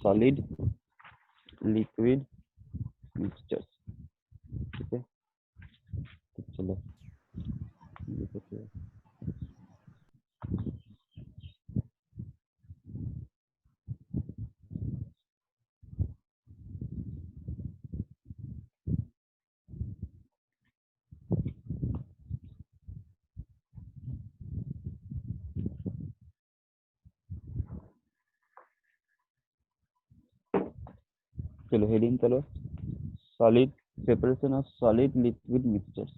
solid liquid mixtures. ठीक है, तो चलो ये देखते हैं। चलो हेडिंग करो, solid separation of solid liquid mixtures.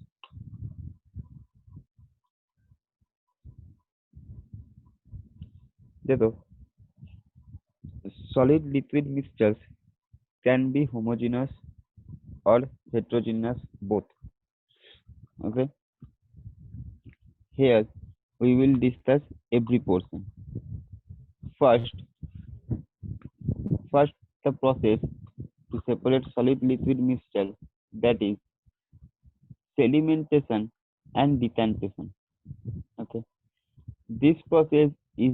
देखो, solid liquid mixtures can be homogeneous or heterogeneous both. Okay, here we will discuss every portion. First, first the process to separate solid liquid mixture, that is sedimentation and decantation. Okay, this process is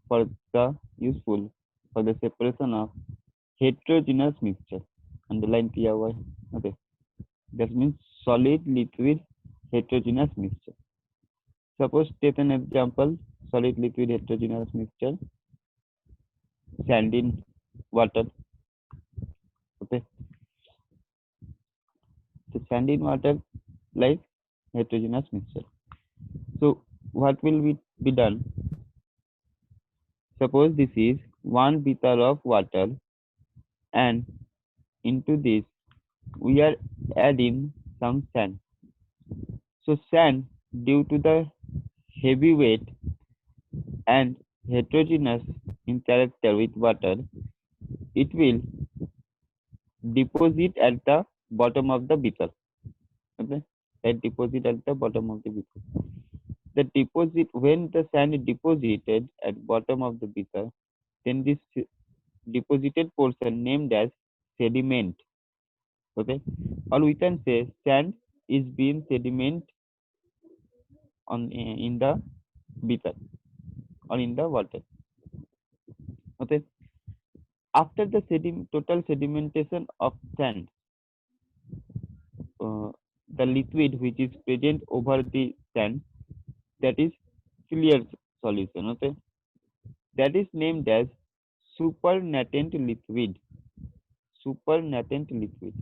for the useful for the separation of heterogeneous mixture. Underline किया हुआ है. Okay, that means solid liquid heterogeneous mixture. Suppose take an example, solid liquid heterogeneous mixture, sand in water. Okay, so sand in water like heterogeneous mixture. So what will be done? Suppose this is 1 beaker of water, and into this we are adding some sand. So sand, due to the heavy weight and heterogeneous in character with water, it will deposit at the bottom of the beaker. Okay, that deposit at the bottom of the beaker. The deposit, when the sand is deposited at bottom of the beaker, then this deposited portion named as sediment. Okay, or we can say sand is being sediment on in the beaker or in the water. Okay, after the total sedimentation of sand, the liquid which is present over the sand, that is clear solution. Okay, that is named as supernatant liquid. Supernatant liquid.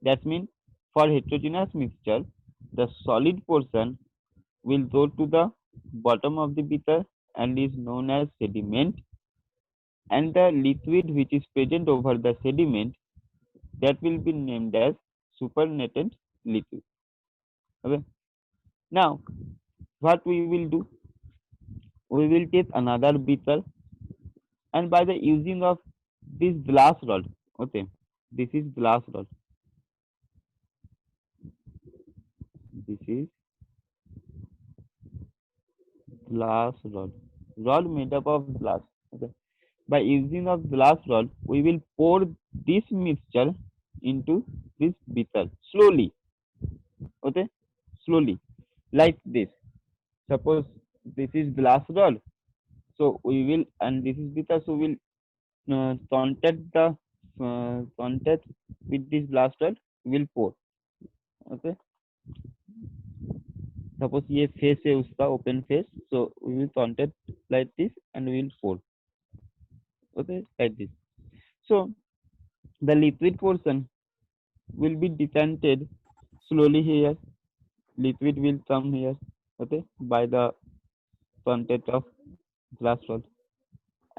That means for heterogeneous mixture, the solid portion will go to the bottom of the beaker and is known as sediment, and the liquid which is present over the sediment, that will be named as supernatant liquid. Okay. Now, what we will do? We will take another beaker, and by the using of this glass rod, okay, this is glass rod. This is glass rod made up of glass. Okay. By using of glass rod, we will pour this mixture into this beaker slowly. Okay, slowly, like this. Suppose this is glass rod, so we will, and this is beaker, so we will contact with this glass rod. We will pour. Okay, suppose ये face है उसका open face, so we will contact like this and we will pour. Okay, like this. So the liquid portion will be decanted slowly here. Liquid will come here. Okay, by the contact of glass rod,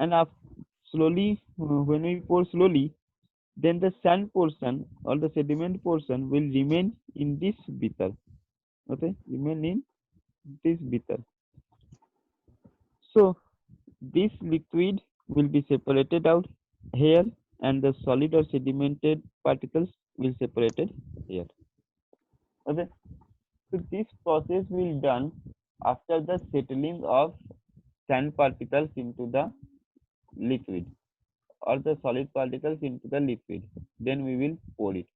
and slowly, when we pour slowly, then the sand portion or the sediment portion will remain in this beaker. Okay, remain in this beaker. So this liquid will be separated out here, and the solid or sedimented particles will separated here. Okay, so this process will done after the settling of sand particles into the liquid or the solid particles into the liquid. Then we will pour it.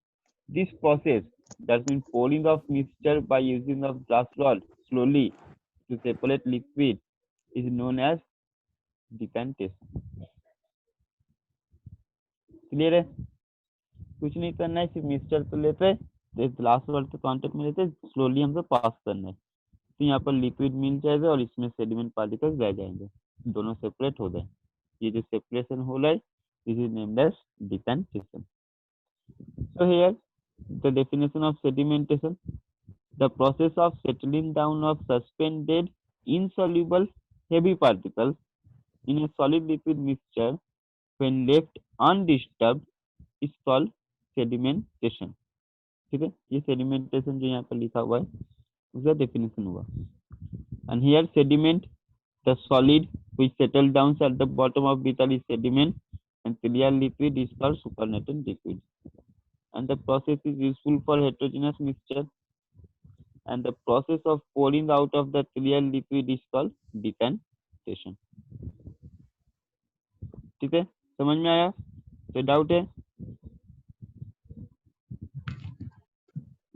This process, that means pouring of mixture by using of glass rod slowly to separate liquid, is known as decantation. Clear है? कुछ नहीं करना है, सिर्फ mixture तो लेते हैं, last word के कांटेक्ट में लेते स्लोली हमको पास करना है, तो यहाँ पर लिक्विड मिल जाएगा और इसमें सेडिमेंट पार्टिकल्स रह जाएंगे, दोनों सेपरेट हो जाए। ये जो सेपरेशन हो रहा है, this is named as decantation. So here the definition of sedimentation: the process of settling down of suspended insoluble heavy particles in a solid liquid mixture when left undisturbed is called sedimentation। ठीक है, ये sedimentation जो यहाँ पर लिखा हुआ है उसका definition हुआ। And here sediment, the solid which settle down at the bottom of beaker is sediment, and clear liquid is called supernatant liquid. And the process is useful for heterogeneous mixture, and the process of pouring out of the clear liquid is called decantation। ठीक है, समझ में आया? कोई doubt है?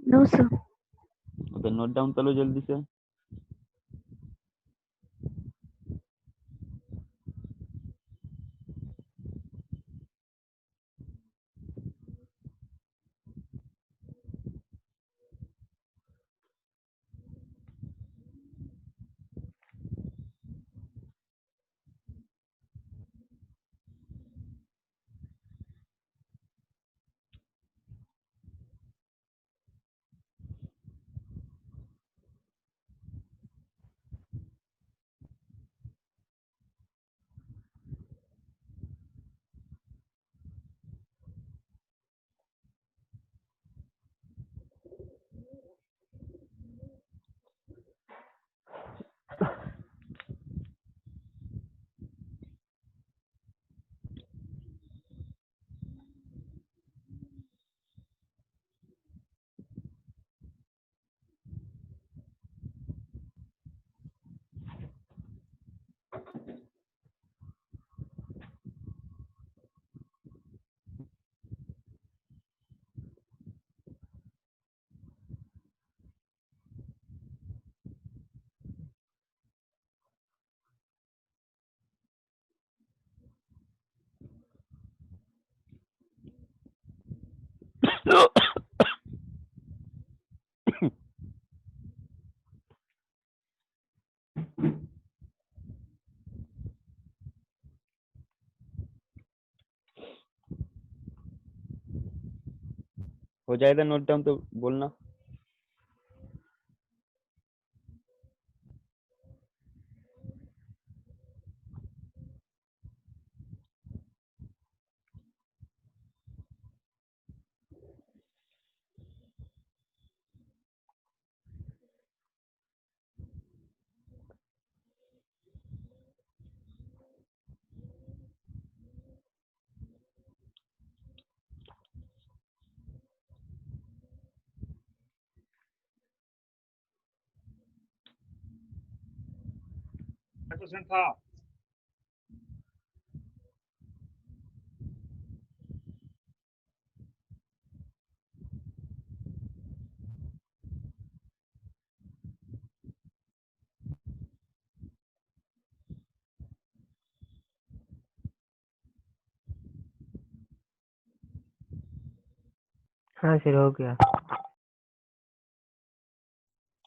No sir. Okay, note down कर लो जल्दी से। हो जाएगा नोट डाउन तो बोलना। क्वेश्चन था। हाँ सर, हो गया।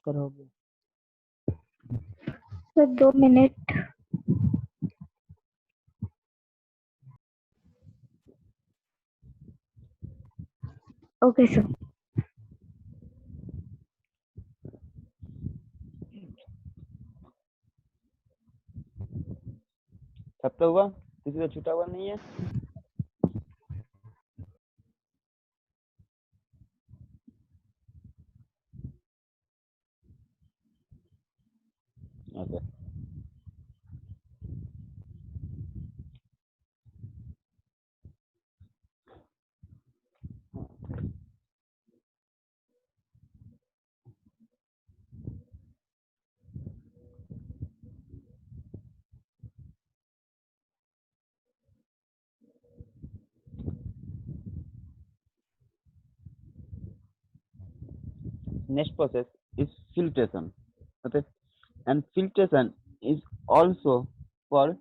सर हो गया। Sir 2 minute. Okay sir. सबका हुआ? किसी का छूटा हुआ नहीं है? Okay, next process is filtration. Okay, and filtration is also for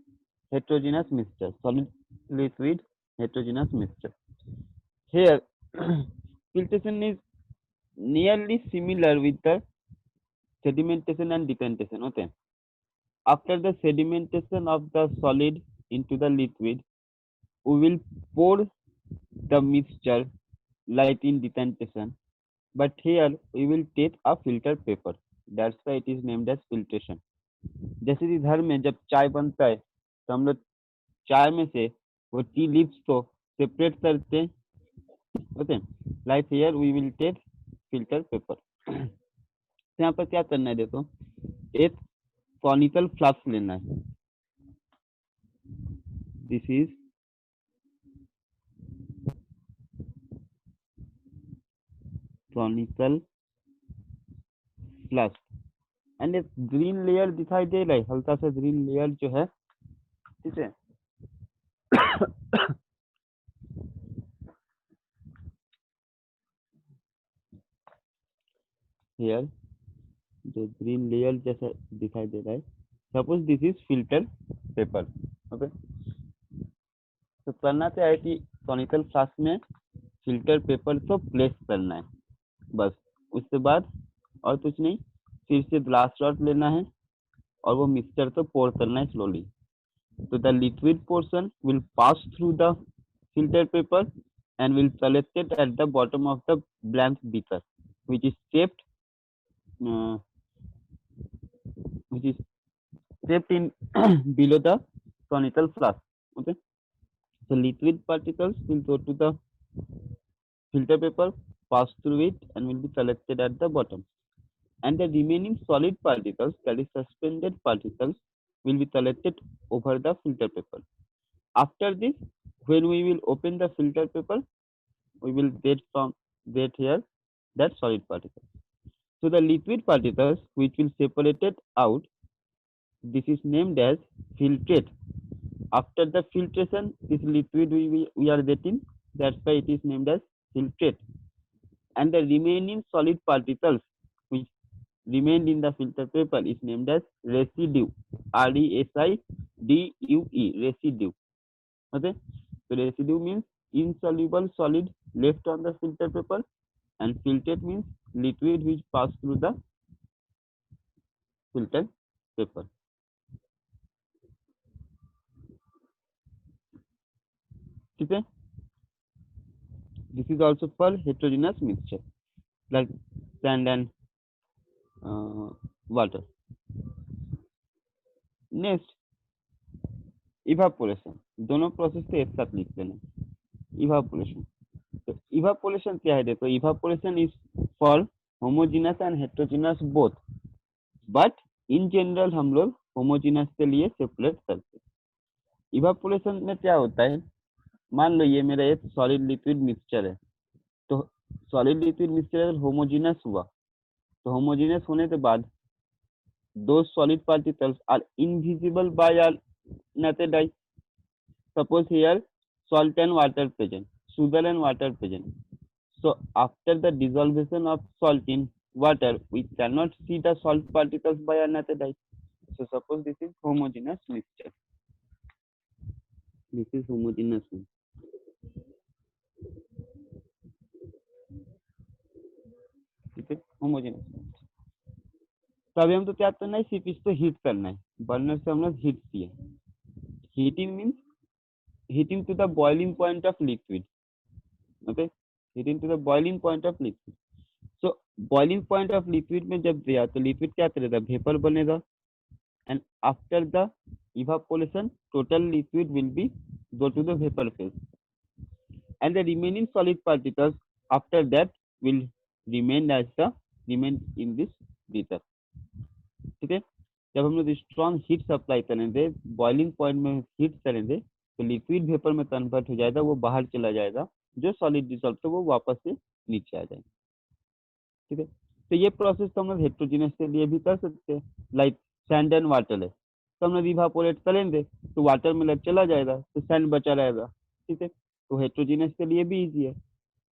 heterogeneous mixture, solid liquid heterogeneous mixture. Here, filtration is nearly similar with the sedimentation and decantation. Okay. After the sedimentation of the solid into the liquid, we will pour the mixture like in decantation. But here we will take a filter paper. That's why it is named as filtration. जैसे कि घर में जब चाय बनता है तो हम लोग चाय में से वो टी लीव्स को सेपरेट करते हैं. Okay, like here we will take filter paper. तो यहाँ पर क्या करना है, देखो एक कॉनिकल फ्लास्क लेना है. This is conical flask and एक ग्रीन लेयर दिखाई दे रहा है, हल्का सा ग्रीन लेयर जो है, ठीक है. हियर जो ग्रीन लेयर जैसा दिखाई दे रहा है, suppose this is filter paper. Okay, तो करना क्या है कि कॉनिकल फ्लास्क में फिल्टर पेपर को प्लेस करना है, बस. उसके बाद और कुछ नहीं, फिर से ग्लास रॉड लेना है और वो मिक्सचर को पोर करना है स्लोली. तो the liquid portion will pass through the filter paper and will collect it at the bottom of the blank beaker, which is kept in below the conical flask. Okay, so liquid particles will go to the filter paper, pass through it, and will be collected at the bottom. And the remaining solid particles, that is suspended particles, will be collected over the filter paper. After this, when we will open the filter paper, we will get here that solid particles. So the liquid particles which will separated out, this is named as filtrate. After the filtration, this liquid we are getting, that's why it is named as filtrate. And the remaining solid particles which remained in the filter paper is named as residue. RESIDUE, residue. Okay, so residue means insoluble solid left on the filter paper, and filtrate means liquid which pass through the filter paper. Okay, this is also for heterogeneous mixture like sand and water. Next, evaporation. दोनों process को एक साथ लिख लेना. Evaporation, तो evaporation क्या है, देखो evaporation is for homogeneous and heterogeneous both, but in general हम लोग होमोजेनस के लिए सेपरेट करते हैं. इवापोरेशन में क्या होता है, मान लो ये मेरा एक सॉलिड लिक्विड मिक्सचर है, तो सॉलिड लिक्विड मिक्सचर अगर होमोजेनस हुआ तो होमोजेनस होने के बाद दो solid particles are invisible by our naked eye. Suppose here salt and water present, sugar and water present. So after the dissolution of salt in water, we cannot see the salt particles by our naked eye. So suppose this is homogeneous mixture. This is homogeneous one. ठीक है, homogeneous. तो अभी हम तो क्या करना है, सिर्फ इसको हीट करना है. बर्नर से हम लोग हीट किए. Heating means heating to the boiling point of liquid. Okay, heating to the boiling point of liquid. So boiling point of liquid में जब गया तो liquid क्या करेगा, वेपर बनेगा, and after the evaporation total liquid will be go to the vapor phase, and the remaining solid particles after that will remain in this beaker. ठीक है, जब हम लोग स्ट्रॉन्ग हीट सप्लाई करेंगे, बॉइलिंग पॉइंट में heat करेंगे तो liquid vapour में कन्वर्ट हो जाएगा, वो बाहर चला जाएगा, जो सॉलिड डिसॉल्व तो वो वापस से नीचे आ जाएगा. ठीक है, तो ये प्रोसेस तो हम लोग हेटेरोजेनस के लिए भी कर सकते हैं. लाइक सैंड एंड वाटर है, तो हम लोग इवापोरेट करेंगे तो वाटर में लग चला जाएगा, तो सैंड बचा रहेगा. ठीक है, तो हेटेरोजेनस के लिए भी ईजी है,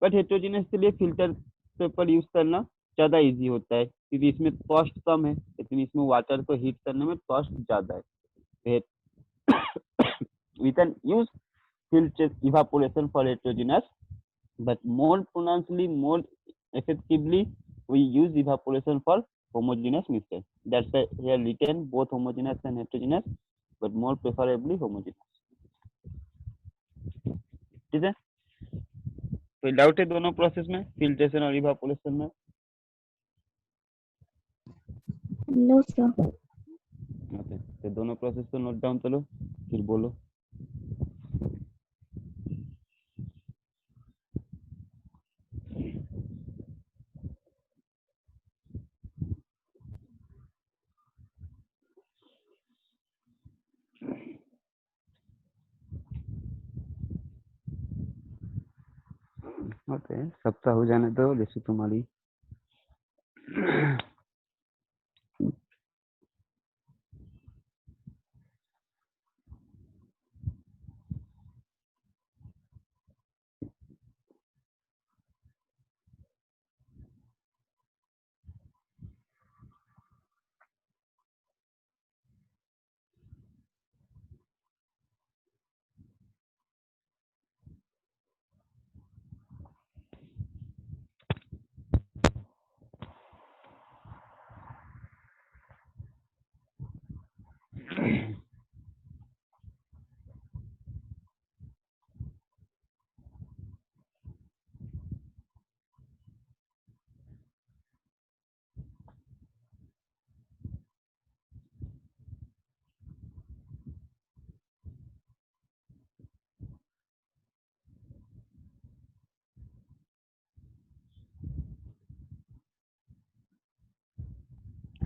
बट हेटेरोजेनस के लिए फिल्टर पेपर यूज करना ज़्यादा ईजी होता है, क्योंकि इसमें कॉस्ट कम है, लेकिन इसमें वाटर को हीट करने में कॉस्ट ज़्यादा है. we can use filter evaporation for heterogeneous, but more pronouncedly, more effectively, we use evaporation for homogeneous mixture. That's why here written both homogeneous and heterogeneous, but more preferably homogeneous. ठीक है, कोई doubt है दोनों process में, filtration और evaporation में? No, sir. Okay, तो दोनों प्रोसेस को नोट डाउन करो, फिर बोलो। ओके, सप्ताह हो जाने दो, जैसे तुम्हारी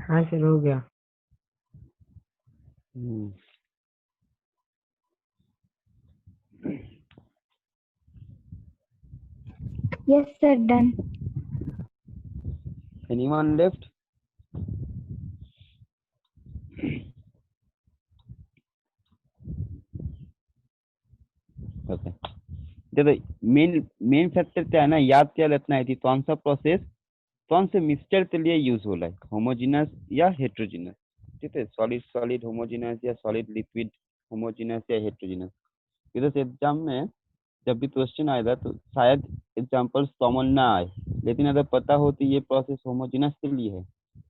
हाँ सर हो गया। Yes, sir. Done. Anyone left? Okay, देखो मेन मेन फैक्टर क्या है ना, याद क्या रखना है कि कौन सा प्रोसेस कौन से मिक्सचर के लिए यूज हो रहा है, होमोजेनस या हेट्रोजेनस। ठीक है, सॉलिड सॉलिड होमोजेनस या सॉलिड लिक्विड होमोजेनस या हेट्रोजेनस। इधर एग्जाम में जब भी क्वेश्चन आएगा तो शायद एग्जाम्पल्स कॉमन ना आए, लेकिन अगर पता हो कि ये प्रोसेस होमोजेनस के लिए है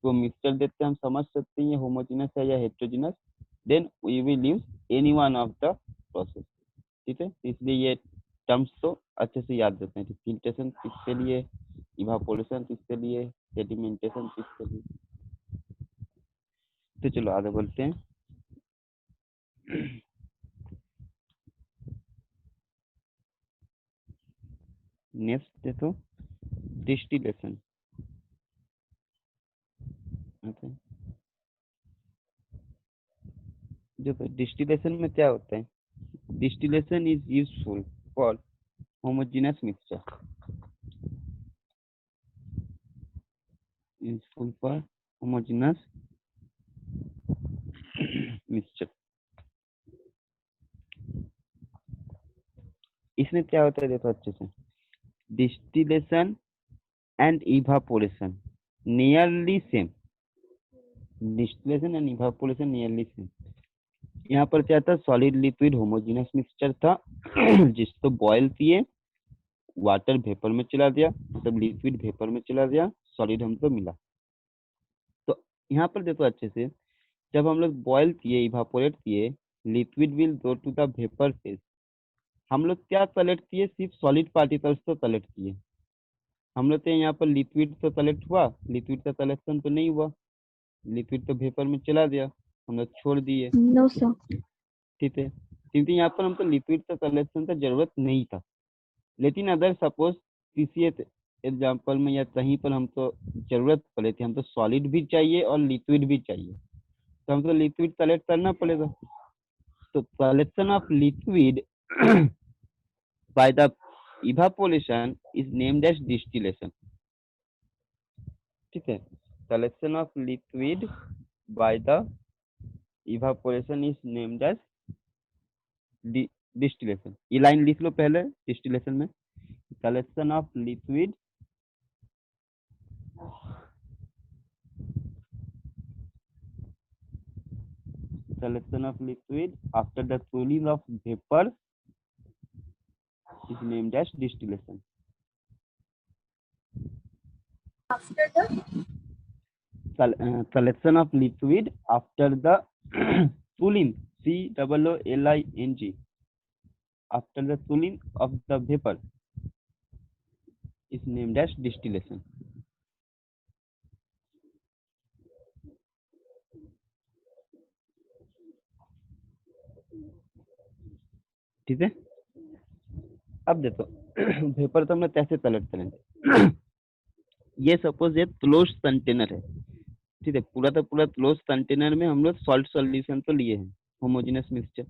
तो मिक्सचर देते हम समझ सकते हैं ये होमोजेनस है या heterogeneous, then we will use any one of the process. ठीक है, इसलिए ये टर्म्स तो अच्छे से याद रखते हैं। फिल्ट्रेशन किसके लिए, इवापोरेशन किसके लिए, सेडिमेंटेशन किसके लिए। तो चलो आगे बढ़ते हैं। नेक्स्ट देखो डिस्टिलेशन। ओके, देखो डिस्टिलेशन में क्या होता है, distillation is useful for homogeneous mixture, useful for homogeneous mixture। इसमें क्या होता है देखो अच्छे से, distillation and evaporation nearly same, distillation and evaporation nearly same. यहाँ पर क्या था, सॉलिड लिक्विड होमोजेनस मिक्सचर था जिसको बॉयल किए, वाटर वेपर में चला दिया, मतलब लिक्विड वेपर में चला दिया, सॉलिड हमको मिला। तो यहाँ पर देखो अच्छे से, जब हम लोग बॉयल किए इवापोरेट किए, liquid will go to the vapour phase. हम लोग क्या कलेक्ट किए, सिर्फ सॉलिड पार्टिकल्स तो कलेक्ट किए। हम लोग के यहाँ पर लिक्विड तो कलेक्ट हुआ, लिक्विड का कलेक्शन तो नहीं हुआ, लिक्विड तो वेपर में चला गया, हम लोग छोड़ दिए। No, sir. ठीक है, क्योंकि यहाँ पर हमको लिक्विड का कलेक्शन का जरूरत नहीं था। लेकिन अगर सपोज किसी एग्जाम्पल में या कहीं पर हमको जरूरत पड़े थी, हमको सॉलिड भी चाहिए और लिक्विड भी चाहिए, तो हमको लिक्विड कलेक्ट करना पड़ेगा। तो collection of liquid by the evaporation is named as distillation। ठीक है, collection of liquid by the evaporation is named as distillation। ये लाइन लिख लो पहले, डिस्टिलेशन में collection of liquid after the cooling of vapor is named as distillation. Selection of liquid after the cooling, COOLING, after the cooling of the vapor is named as distillation. ठीक है, अब देखो vapour तो हमने कैसे collect करेंगे। ये suppose ये क्लोज कंटेनर है, ठीक है, पूरा तो पूरा क्लोज कंटेनर में हम लोग सॉल्ट सॉल्यूशन तो लिए हैं, होमोजेनस मिक्सचर,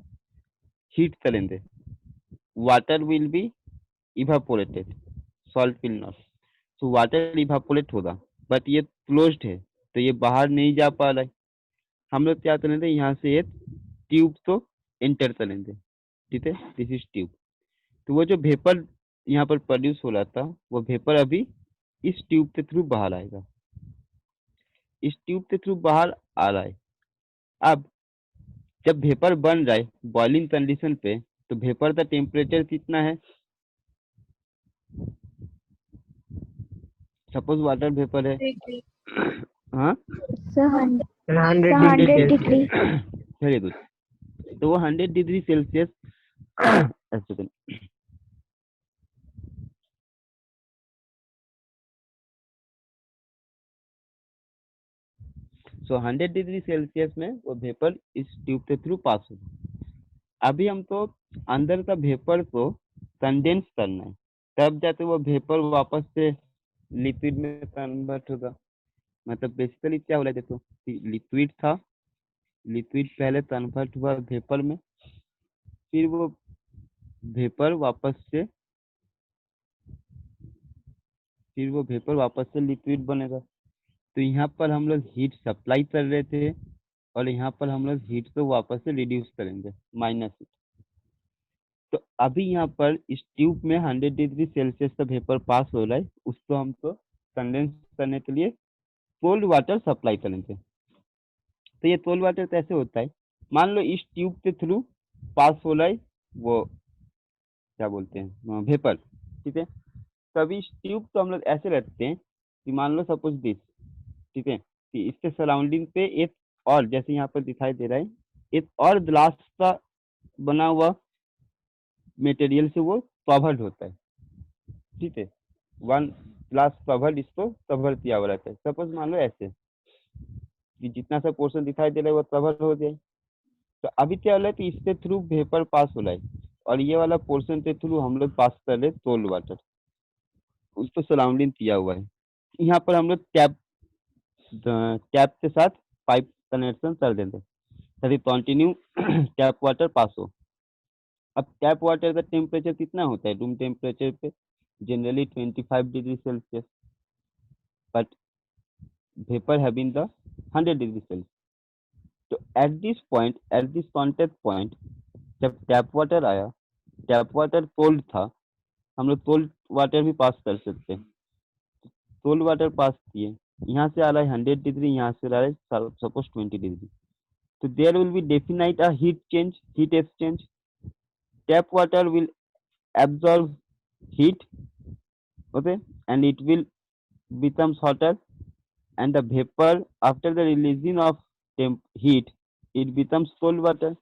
हीट करेंगे, water will be evaporated, salt will not, तो वाटर इवापोरेट होगा, बट ये क्लोज्ड है तो ये बाहर नहीं जा पा रहा है। हम लोग क्या करेंगे, यहाँ से एक ट्यूब तो एंटर करेंगे, ठीक है, दिस इज ट्यूब। तो वो जो वेपर यहाँ पर प्रोड्यूस हो रहा था, वो वेपर अभी इस ट्यूब के थ्रू बाहर आएगा, इस ट्यूब के थ्रू बाहर आ रहा है। अब जब वेपर बन रहा है बॉइलिंग कंडीशन पे, तो वेपर का टेम्परेचर कितना है, सपोज वाटर वेपर है, हाँ Sir, 100, 100 100 degree degree. Very good, तो वो 100 degree Celsius so 100 degree Celsius में वो वेपर इस ट्यूब के थ्रू पास होगा। अभी हमको अंदर का वेपर को कंडेंस करना है, तब जाके वो वेपर वापस से लिक्विड में कन्वर्ट होगा। मतलब बेसिकली क्या हो रहा है, देखो लिक्विड था, लिक्विड पहले कन्वर्ट हुआ वेपर में, फिर वो वेपर वापस से लिक्विड बनेगा। तो यहाँ पर हम लोग हीट सप्लाई कर रहे थे और यहाँ पर हम लोग हीट को वापस से रिड्यूस करेंगे, माइनस हीट। तो अभी यहाँ पर इस ट्यूब में 100 डिग्री सेल्सियस का वेपर पास हो रहा है, उसको हमको कंडेंस करने के लिए कोल्ड वाटर सप्लाई करेंगे। तो ये कोल्ड वाटर कैसे होता है, मान लो इस ट्यूब के थ्रू पास हो रहा है वो क्या बोलते हैं वेपर, ठीक है। तभी इस ट्यूब को हम लोग ऐसे रखते हैं कि मान लो सपोज दिस, ठीक है, कि इसके सराउंडिंग पे एक और, जैसे यहाँ पर दिखाई दे रहा है, एक और ग्लास का बना हुआ मटेरियल से वो कवर्ड होता है, ठीक है, वन ग्लास कवर्ड, इसको कवर किया हुआ रहता है। सपोज मान लो ऐसे कि जितना सा पोर्शन दिखाई दे रहा है वो कवर हो जाए। तो अभी क्या हो रहा है कि इसके थ्रू वेपर पास हो रहा है और ये वाला पोर्शन के थ्रू हम लोग पास कर रहे कोल्ड वाटर, उसको सराउंडिंग किया हुआ है। यहाँ पर हम लोग टैप के साथ पाइप कनेक्शन कर देंगे ताकि कंटिन्यू टैप वाटर पास हो। अब टैप वाटर का टेम्परेचर कितना होता है रूम टेम्परेचर पे, generally 25 degree Celsius, but vapour having the 100 degree Celsius. तो एट दिस कॉन्टेक्ट पॉइंट जब टैप वाटर आया, टैप वाटर कोल्ड था, हम लोग कोल्ड वाटर भी पास कर सकते हैं। कोल्ड वाटर पास किए, यहाँ से आ रहा है 100 डिग्री, यहाँ से आ रहा है सपोज 20 डिग्री, तो there will be definite a heat exchange. Tap water will absorb heat, okay, and it will becomes hotter, and the vapor after the releasing of heat it becomes cold water।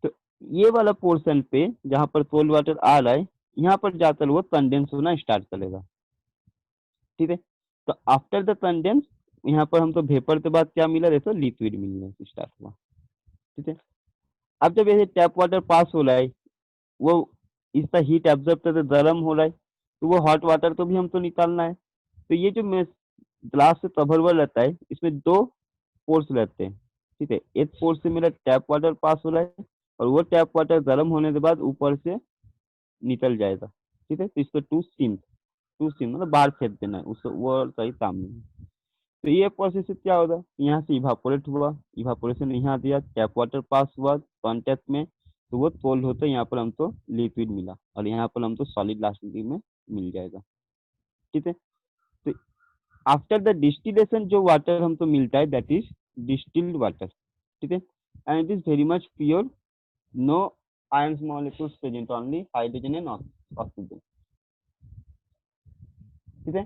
तो ये वाला portion पे जहाँ पर cold water आ रहा है, यहाँ पर जाकर वो कंडेंस होना स्टार्ट करेगा, ठीक है। तो आफ्टर द कंडेंस, यहाँ पर हमको वेपर के बाद क्या मिला, देखो लिक्विड मिलना स्टार्ट हुआ, ठीक है। अब जब ये टैप वाटर पास हो रहा है, वो इसका हीट एब्जॉर्ब करके गर्म हो रहा है, तो वो हॉट वाटर को भी हमको निकालना है। तो ये जो ग्लास से कवर हुआ रहता है, इसमें दो पोर्स रहते हैं, ठीक है। एक पोर्स से मेरा टैप वाटर पास हो रहा है और वो टैप वाटर गर्म होने के बाद ऊपर से निकल जाएगा, ठीक है। तो इसको टू स्टीम मतलब बाहर फेंक देना है, उसको वो सही काम नहीं है। तो ये प्रोसेस से क्या होगा, यहाँ से इवापोरेट हुआ, इवापोरेशन यहाँ दिया, टैप वाटर पास हुआ कॉन्टेक्ट में, तो वो कोल्ड होता है, यहाँ पर हमको लिक्विड मिला और यहाँ पर हमको सॉलिड लास्ट में मिल जाएगा, ठीक है। तो आफ्टर द डिस्टिलेशन जो वाटर हमको मिलता है दैट इज डिस्टिल्ड वाटर, ठीक है, and it is very much pure, no ions molecules present, only hydrogen and oxygen. Oxygen. ठीक है,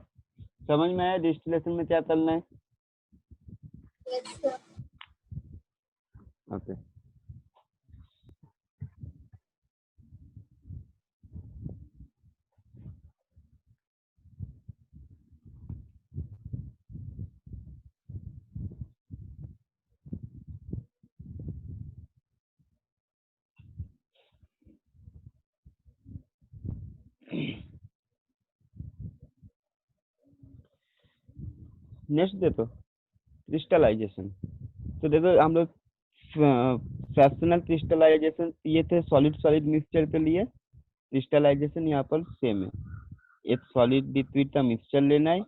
समझ में आया डिस्टिलेशन में क्या करना है? ओके। नेक्स्ट देखो क्रिस्टलाइजेशन। तो देखो हम लोग फ्रैक्शनल क्रिस्टलाइजेशन ये थे सॉलिड सॉलिड मिक्सचर के लिए। क्रिस्टलाइजेशन यहाँ पर सेम है, एक सॉलिड लिक्विड का मिक्सचर लेना है,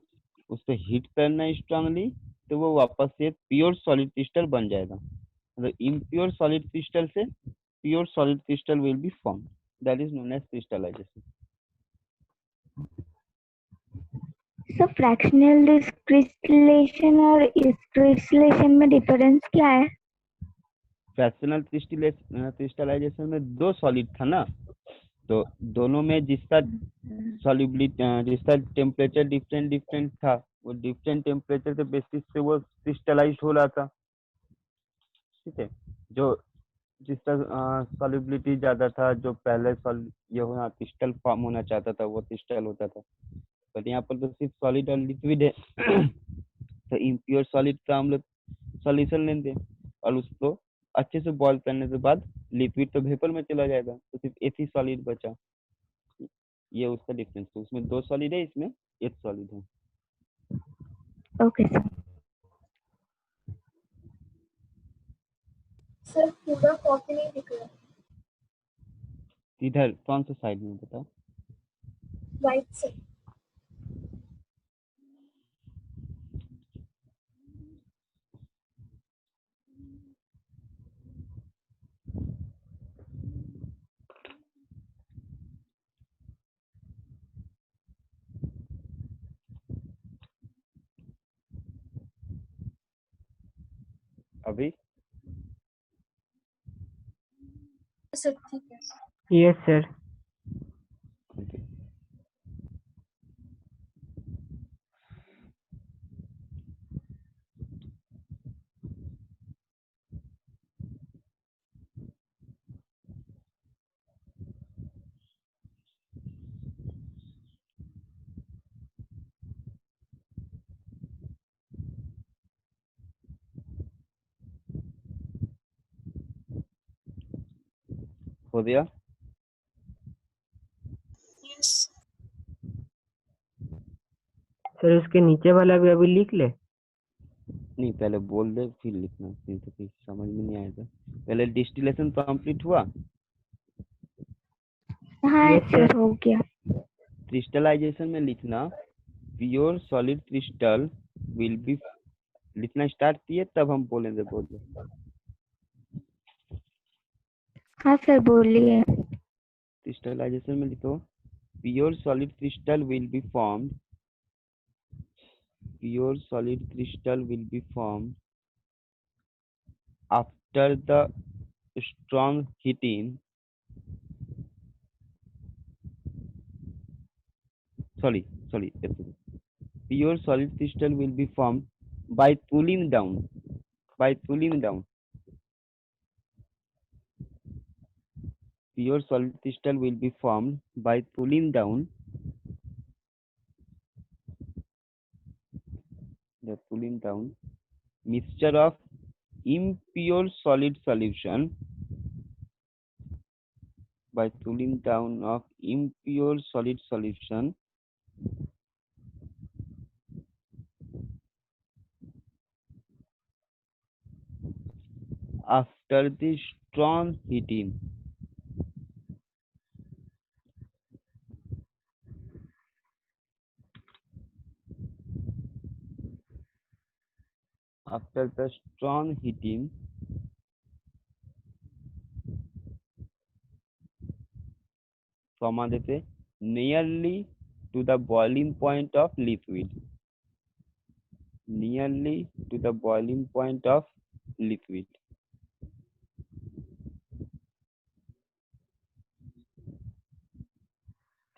उससे हीट करना है स्ट्रांगली, तो वो वापस से प्योर सॉलिड क्रिस्टल बन जाएगा। मतलब इम्प्योर सॉलिड क्रिस्टल से pure solid crystal will be form, that is known as crystallization. Sir fractional crystallization और इस क्रिस्टलेशन में डिफरेंस क्या है? फ्रैक्शनल क्रिस्टलाइजेशन में दो सॉलिड था ना, तो दोनों में जिसका सॉल्युबिलिटी जिसका टेम्परेचर डिफरेंट डिफरेंट था, वो डिफरेंट टेम्परेचर के बेसिस पे वो क्रिस्टलाइज हो रहा था। ठीक है, जो जिसका सॉल्युबिलिटी ज्यादा था, जो पहले ये होना क्रिस्टल फॉर्म होना चाहता था, वो क्रिस्टल होता था। बट यहाँ पर तो सिर्फ सॉलिड और लिक्विड है तो इम्प्योर सॉलिड का हम लोग सॉल्यूशन लेंगे और उसको अच्छे से बॉईल करने के बाद लिक्विड तो वेपर में चला जाएगा, तो सिर्फ एक ही सॉलिड बचा। ये उसका डिफरेंस है, उसमें दो सॉलिड है, इसमें एक सॉलिड है। Okay sir. सर पूरा कॉपी नहीं दिख रहा। इधर कौन सा साइड में बताओ? राइट से। अभी सर ठीक है। Yes sir. okay. हो गया? यस। सर उसके नीचे वाला भी अभी लिख ले। नहीं, पहले बोल दे फिर लिखना, नहीं तो फिर समझ में नहीं आएगा। पहले डिस्टिलेशन कंप्लीट हुआ, हाँ यस सर सर। हो गया। क्रिस्टलाइजेशन में लिखना pure solid crystal will B, लिखना स्टार्ट किए तब हम बोलेंगे, बोल दो। हाँ सर बोलिए। क्रिस्टलाइजेशन में लिखो pure solid crystal will be formed, pure solid crystal will be formed after the strong heating, sorry, pure solid crystal will be formed by cooling down, by cooling down. Pure solid crystal will be formed by cooling down the cooling down mixture of impure solid solution, by cooling down of impure solid solution after the strong heating. After the strong heating, comma देते nearly to the boiling point of liquid, nearly to the boiling point of liquid.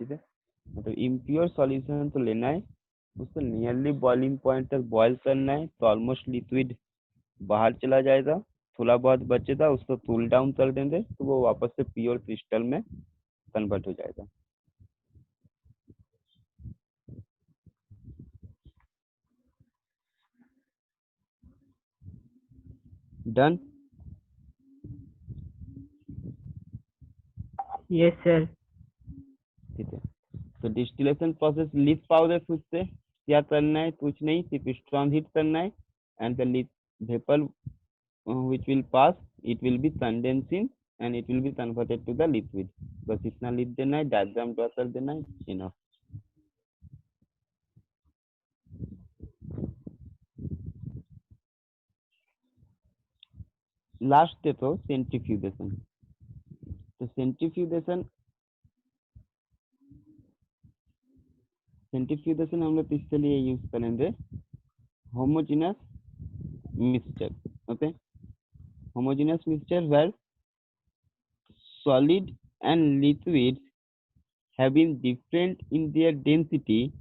ठीक है, मतलब impure solution तो लेना है, उसको nearly boiling point तक boil करना है, तो ऑलमोस्ट लिक्विड बाहर चला जाएगा, थोड़ा बहुत बचेगा उसको कूल डाउन कर देंगे तो वो वापस से प्योर क्रिस्टल में कन्वर्ट हो जाएगा। डन। Yes sir. ठीक है, तो डिस्टिलेशन प्रोसेस लीफ पाउडर से क्या करना है, कुछ नहीं, सिर्फ स्ट्रॉन्ग हीट करना है and the leaf vapour which will pass, it will be condensing and it will be converted to the liquid। बस इतना लिख देना है, डायग्राम ड्रॉ कर देना है, इनफ। लास्ट देखो सेंट्रीफ्यूगेशन। तो सेंट्रीफ्यूगेशन हम लोग इसके लिए यूज करेंगे homogeneous mixture. Okay, homogeneous mixture where solid and liquids have been different in their density,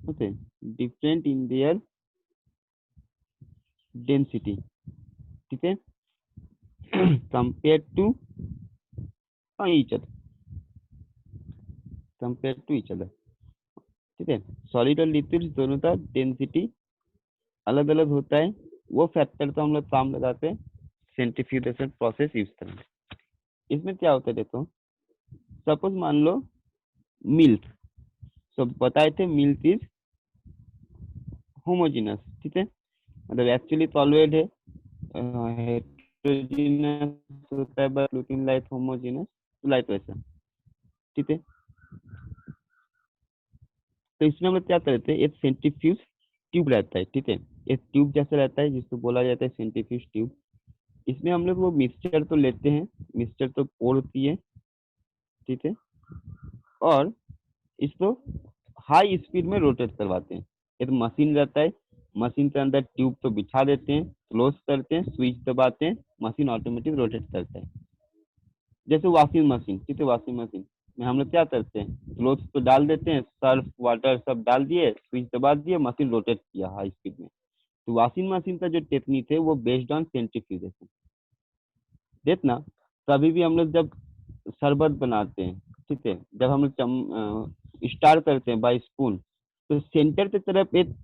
okay, different in their density, ठीक है, compared to each other, compared to each other, ठीक है। सॉलिड और लिक्विड दोनों का density अलग अलग होता है, वो फैक्टर तो हम लोग काम लगाते हैं सेंट्रीफ्यूगेशन प्रोसेस यूज करेंगे। इसमें क्या होता है देखो, सपोज मान लो मिल्क, सब बताए थे मिल्क इज होमोजेनस, ठीक है, मतलब एक्चुअली सॉलिड है, हेटेरोजेनस होता है but looking like homogeneous, like वैसा, ठीक है। तो इसमें हम लोग क्या करते हैं, एक सेंट्रीफ्यूज ट्यूब रहता है, ठीक है, एक ट्यूब जैसा रहता है जिसको बोला जाता है सेंट्रीफ्यूज ट्यूब। इसमें हम लोग वो मिक्सचर तो लेते हैं, मिक्सचर तो पोर होती है, ठीक है, और इसको हाई स्पीड में रोटेट करवाते हैं। एक मशीन रहता है, मशीन के अंदर ट्यूब तो बिठा देते हैं, क्लोज करते हैं, स्विच दबाते हैं, मशीन ऑटोमेटिक रोटेट करता है, जैसे वॉशिंग मशीन, ठीक है। वॉशिंग मशीन में हम लोग क्या करते हैं, क्लोथ तो डाल देते हैं, सर्फ वाटर सब डाल दिए, स्विच दबा दिए, मशीन रोटेट किया हाई स्पीड में। तो वॉशिंग मशीन का जो टेक्निक है वो बेस्ड ऑन सेंट्रीफ्यूगेशन। देखना, कभी भी हम लोग जब शरबत बनाते हैं, ठीक है, जब हम लोग स्टार करते हैं बाय स्पून, तो सेंटर की तरफ एक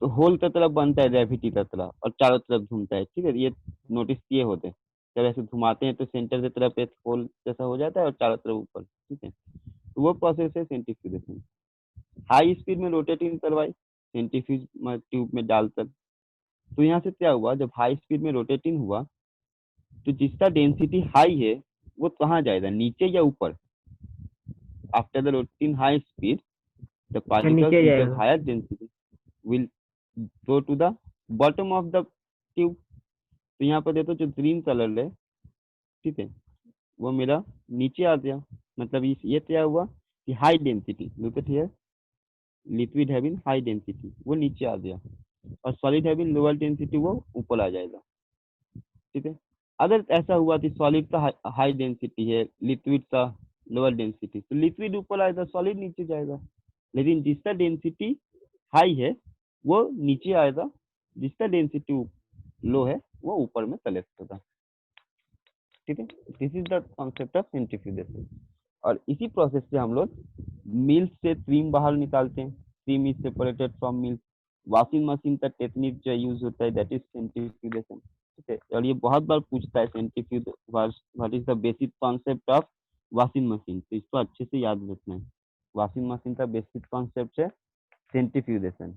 होल की तरफ बनता है, ग्रेविटी की तरफ, और चारों तरफ घूमता है, ठीक है, ये नोटिस किए होते हैं, जब ऐसे घुमाते हैं तो सेंटर की तरफ एक होल जैसा हो जाता है और चारों तरफ ऊपर, ठीक है, तो वो प्रोसेस है सेंट्रीफ्यूगेशन। हाई स्पीड में रोटेटिंग करवाई सेंट्रीफ्यूज ट्यूब में डालकर, तो यहाँ से क्या हुआ, जब हाई स्पीड में रोटेटिंग हुआ तो जिसका डेंसिटी हाई है वो कहाँ जाएगा, नीचे या ऊपर। After the rotating high speed the sir particles नीचे विच हैव जाएगा। Higher density will go to the bottom of the tube। तो यहाँ पर देखो जो ग्रीन कलर है, ठीक है, वो मेरा नीचे आ गया, मतलब ये क्या हुआ कि high density, look at here, liquid having high density वो नीचे आ गया, और सॉलिड हैविंग लोअर डेंसिटी वो ऊपर आ जाएगा, ठीक है। अगर ऐसा हुआ कि सॉलिड का हाई डेंसिटी है, लिक्विड का लोअर डेंसिटी, तो लिक्विड ऊपर आएगा, सॉलिड नीचे जाएगा, लेकिन जिसका डेंसिटी हाई है वो नीचे आएगा, जिसका डेंसिटी लो है वो ऊपर में कलेक्ट होगा, ठीक है। This is the concept of centrifugation. और इसी प्रोसेस से हम लोग मिल्क से क्रीम बाहर निकालते हैं, cream is separated from milk. Washing machine का टेक्निक जो यूज होता है दैट इज सेंट्रीफ्यूगेशन, ठीक है। और ये बहुत बार पूछता है centrifuge what is the basic concept of washing machine, तो इसको अच्छे से याद रखना है। वॉशिंग मशीन का बेसिक कॉन्सेप्ट है सेंट्रीफ्यूगेशन,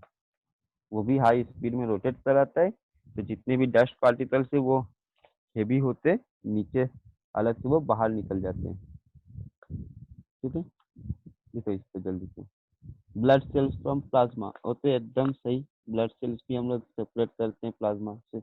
वो भी हाई स्पीड में रोटेट कराता है, तो जितने भी डस्ट पार्टिकल्स है वो हेवी होते नीचे, अलग से वो बाहर निकल जाते हैं, ठीक है। देखो इस पे जल्दी से, ब्लड सेल्स फ्रॉम प्लाज्मा होते एकदम सही, ब्लड सेल्स भी हम लोग सेपरेट करते हैं प्लाज्मा से।